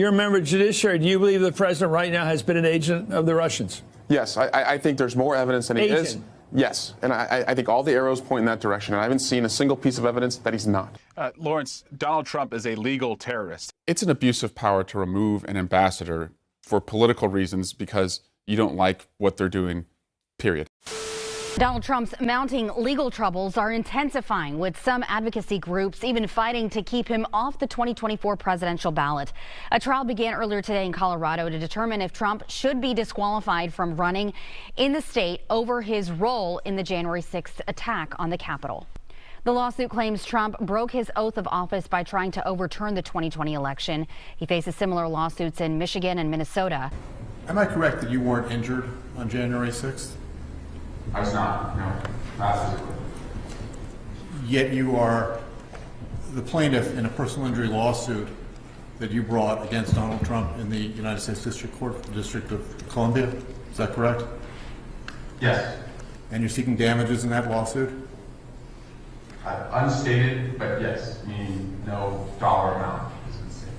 You're a member of the judiciary. Do you believe the president right now has been an agent of the Russians? Yes, I think there's more evidence than he is. Yes, and I think all the arrows point in that direction, and I haven't seen a single piece of evidence that he's not. Lawrence, Donald Trump is a legal terrorist. It's an abuse of power to remove an ambassador for political reasons because you don't like what they're doing, period. Donald Trump's mounting legal troubles are intensifying, with some advocacy groups even fighting to keep him off the 2024 presidential ballot. A trial began earlier today in Colorado to determine if Trump should be disqualified from running in the state over his role in the January 6th attack on the Capitol. The lawsuit claims Trump broke his oath of office by trying to overturn the 2020 election. He faces similar lawsuits in Michigan and Minnesota. Am I correct that you weren't injured on January 6th? I was not, no, not physically. Yet you are the plaintiff in a personal injury lawsuit that you brought against Donald Trump in the United States District Court, the District of Columbia. Is that correct? Yes. And you're seeking damages in that lawsuit? Unstated, but yes, meaning no dollar amount is unstated.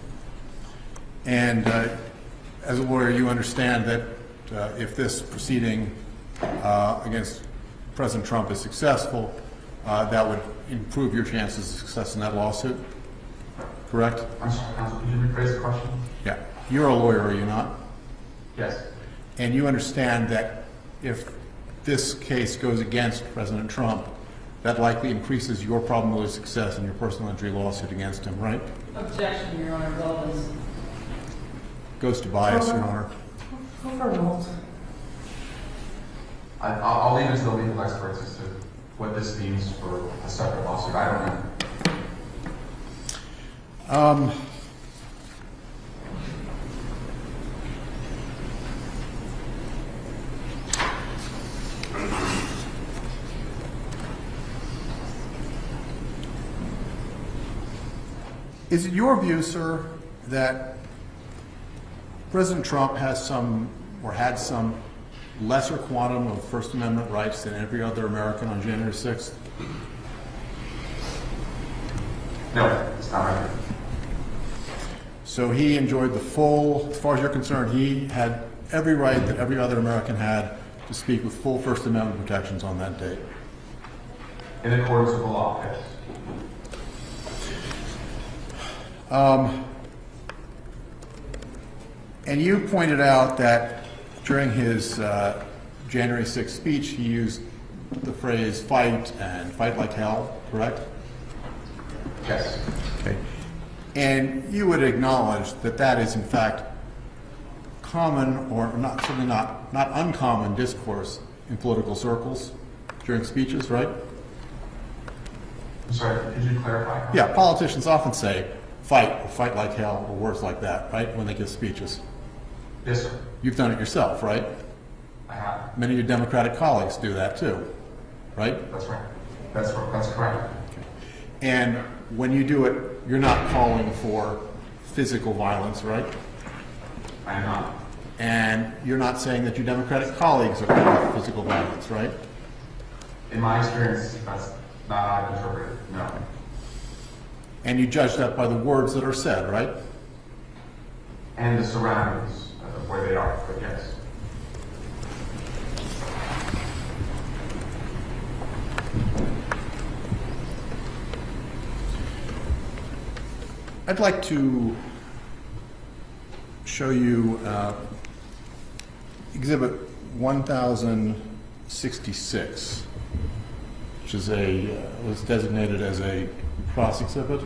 And as a lawyer, you understand that if this proceeding against President Trump is successful, that would improve your chances of success in that lawsuit, correct? I'm sorry, counsel, could you rephrase the question? Yeah. You're a lawyer, are you not? Yes. And you understand that if this case goes against President Trump, that likely increases your probability of success in your personal injury lawsuit against him, right? Objection, Your Honor. Relevance. Goes to bias, Your Honor. Overruled. I'll leave it to the legal experts as to what this means for a separate lawsuit. I don't know. Is it your view, sir, that President Trump has some, or had some, lesser quantum of First Amendment rights than every other American on January 6th? No, it's not my view. So he enjoyed the full, as far as you're concerned, he had every right that every other American had to speak with full First Amendment protections on that date? In accordance with the law, yes. And you pointed out that during his January 6th speech, he used the phrase fight and fight like hell, correct? Yes. Okay. And you would acknowledge that that is, in fact, common, or not, certainly not uncommon discourse in political circles during speeches, right? I'm sorry, could you clarify? Yeah, politicians often say fight or fight like hell or words like that, right, when they give speeches. Yes, sir. You've done it yourself, right? I have. Many of your Democratic colleagues do that too, right? That's right. That's correct. Okay. And when you do it, you're not calling for physical violence, right? I am not. And you're not saying that your Democratic colleagues are calling for physical violence, right? In my experience, that's not how I've interpreted it, no. And you judge that by the words that are said, right? And the surroundings of where they are, but yes. I'd like to show you Exhibit 1066, which is was designated as a cross exhibit.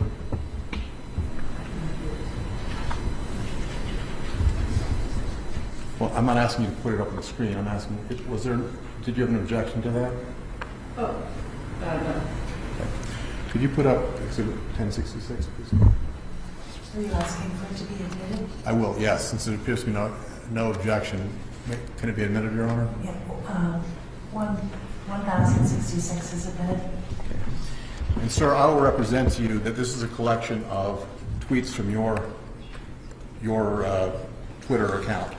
Well, I'm not asking you to put it up on the screen. I'm asking, did you have an objection to that? Oh, no. Okay. Could you put up Exhibit 1066, please? Are you asking for it to be admitted? I will, yes, since it appears to be no objection. Can it be admitted, Your Honor? Yeah, 1066 is admitted. Okay. And sir, I will represent to you that this is a collection of tweets from your Twitter account.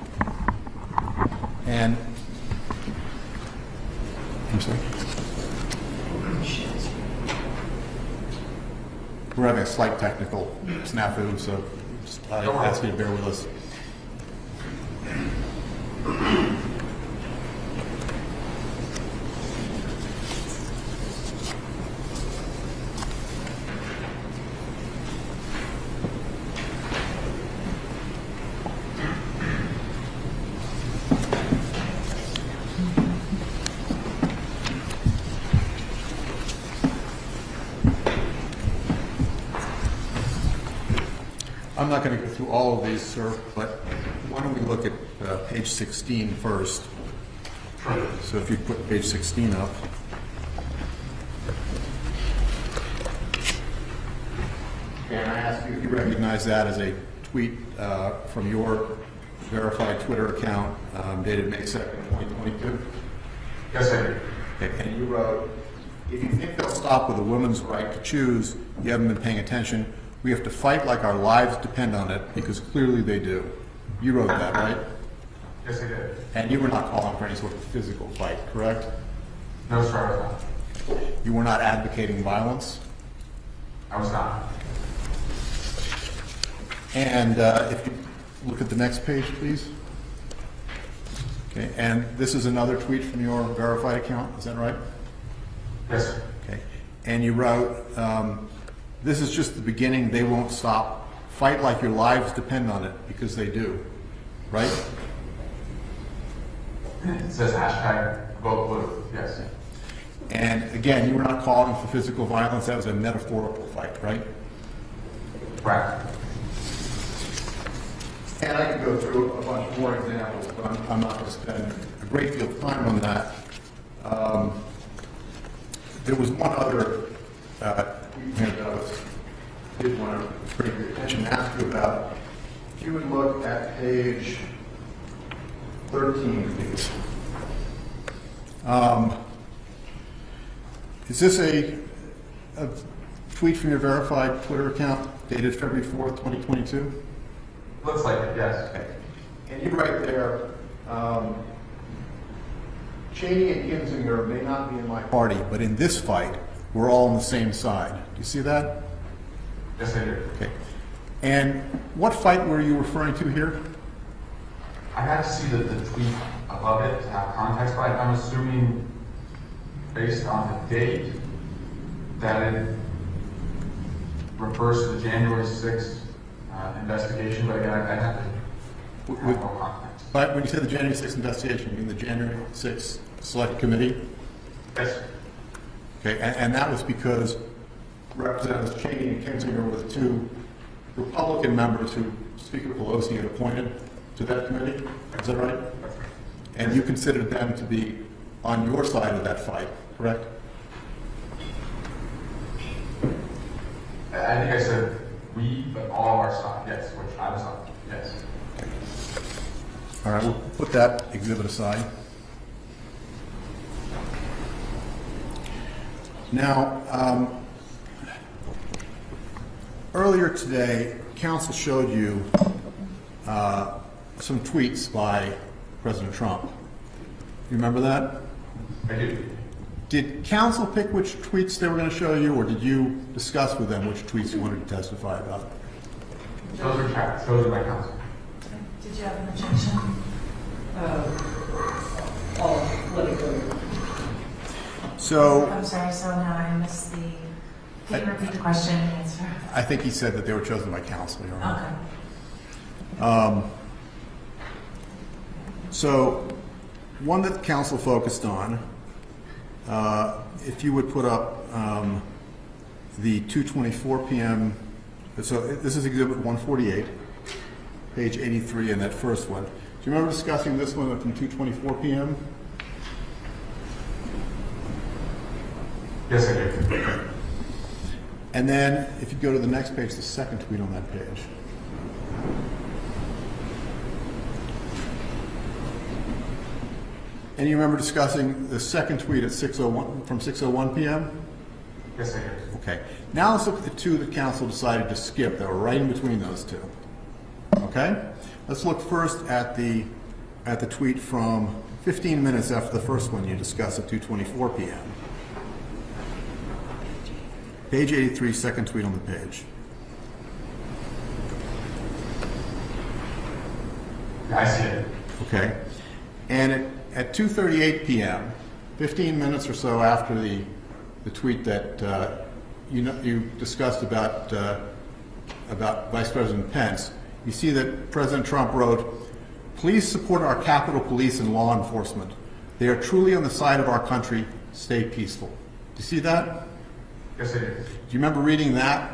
And I'm sorry. We're having a slight technical snafu, so Just ask you to bear with us. I'm not going to go through all of these, sir, but why don't we look at page 16 first? So if you put page 16 up. And I ask you if you recognize that as a tweet from your verified Twitter account dated May 2nd, 2022? Yes, I do. Okay, and you wrote, if you think they'll stop with a woman's right to choose, you haven't been paying attention. We have to fight like our lives depend on it, because clearly they do. You wrote that, right? Yes, I did. And you were not calling for any sort of physical fight, correct? No, sir, I was not. You were not advocating violence? I was not. And if you look at the next page, please. Okay, and this is another tweet from your verified account, is that right? Yes, sir. Okay, and you wrote, this is just the beginning, they won't stop. Fight like your lives depend on it, because they do, right? It says hashtag vote blue. Yes. And again, you were not calling for physical violence, that was a metaphorical fight, right? Right. And I could go through a bunch more examples, but I'm not going to spend a great deal of time on that. There was one other tweet here that I did want to bring your attention and ask you about. If you would look at page 13, please. Is this a tweet from your verified Twitter account dated February 4th, 2022? Looks like it, yes. Okay. And you write there, Cheney and Kinzinger may not be in my party, but in this fight, we're all on the same side. Do you see that? Yes, I do. Okay. And what fight were you referring to here? I had to see the tweet above it to have context, but I'm assuming based on the date that it refers to the January 6th investigation, but again, I have to have more context. But when you say the January 6th investigation, you mean the January 6th Select Committee? Yes. Okay, and that was because Representatives Cheney and Kinzinger were the two Republican members who Speaker Pelosi had appointed to that committee. Is that right? And you considered them to be on your side of that fight, correct? I think I said we, but all of our stuff, yes, which I was on, yes. All right, we'll put that exhibit aside. Now, earlier today, Council showed you some tweets by President Trump. You remember that? I do. Did Council pick which tweets they were going to show you, or did you discuss with them which tweets you wanted to testify about? Those are chats. Those are my counsel. Did you have an objection? Let it go. So, I'm sorry, so now I missed the, can you repeat the question and answer? I think he said that they were chosen by Council. Your Honor. Okay. So, one that Council focused on, if you would put up the 2:24 p.m. So this is Exhibit 148, page 83, and that first one. Do you remember discussing this one from 2:24 p.m.? Yes, I do. And then, if you go to the next page, the second tweet on that page. And you remember discussing the second tweet at 6:01 from 6:01 p.m.? Yes, I do. Okay. Now let's look at the two that Council decided to skip that were right in between those two. Okay? Let's look first at the tweet from 15 minutes after the first one you discussed at 2:24 p.m. Page 83, second tweet on the page. I see it. Okay. And at 2:38 p.m., 15 minutes or so after the tweet that you discussed about Vice President Pence, you see that President Trump wrote, "Please support our Capitol Police and law enforcement. They are truly on the side of our country. Stay peaceful." Do you see that? Yes, I do. Do you remember reading that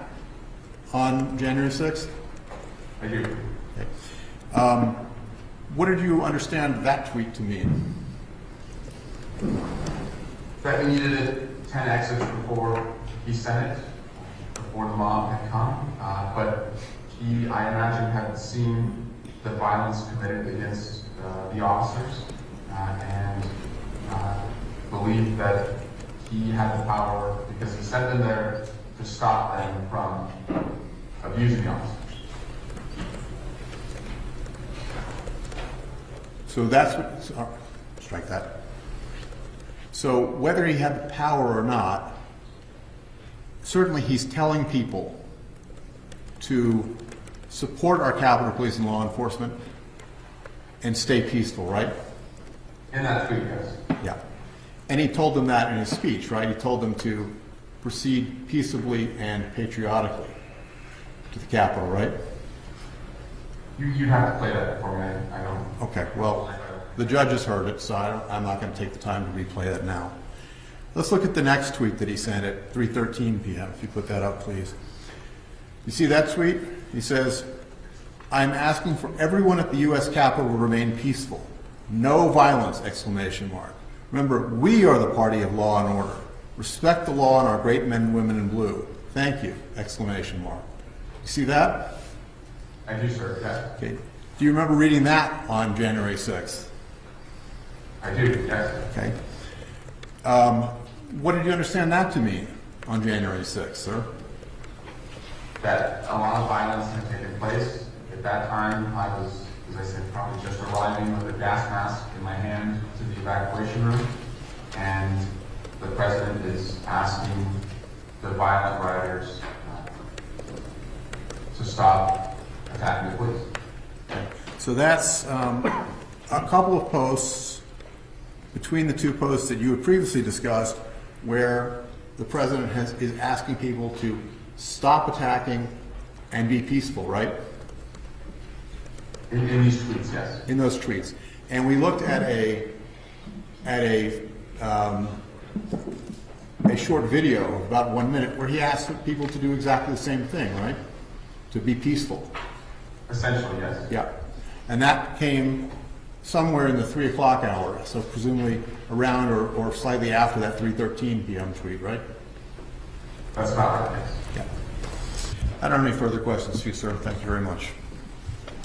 on January 6th? I do. Okay. What did you understand that tweet to mean? That we needed 10 exits before he sent it, before the mob had come, but he, I imagine, had seen the violence committed against the officers and believed that he had the power, because he sent them there to stop them from abusing the officers. So that's what, strike that. So whether he had the power or not, certainly he's telling people to support our Capitol Police and law enforcement and stay peaceful, right? In that tweet, yes. Yeah. And he told them that in his speech, right? He told them to proceed peaceably and patriotically to the Capitol, right? You'd have to play that for me. I don't. Okay, well, the judges heard it, so I'm not going to take the time to replay that now. Let's look at the next tweet that he sent at 3:13 p.m. If you put that up, please. You see that tweet? He says, "I'm asking for everyone at the U.S. Capitol to remain peaceful. No violence!" Exclamation mark. Remember, we are the party of law and order. Respect the law and our great men and women in blue. Thank you! Exclamation mark. You see that? I do, sir. Yes. Okay. Do you remember reading that on January 6th? I do. Yes. Okay. What did you understand that to mean on January 6th, sir? That a lot of violence had taken place. At that time, I was, as I said, probably just arriving with a gas mask in my hand to the evacuation room, and the president is asking the violent rioters to stop attacking the police. Okay. So that's a couple of posts between the two posts that you had previously discussed, where the president is asking people to stop attacking and be peaceful, right? In these tweets, yes. In those tweets. And we looked at a short video of about 1 minute where he asked people to do exactly the same thing, right? To be peaceful. Essentially, yes. Yeah. And that came somewhere in the 3 o'clock hour, so presumably around or slightly after that 3:13 p.m. tweet, right? That's about right, yes. Yeah. I don't have any further questions for you, sir. Thank you very much.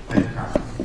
Thank you, Counsel.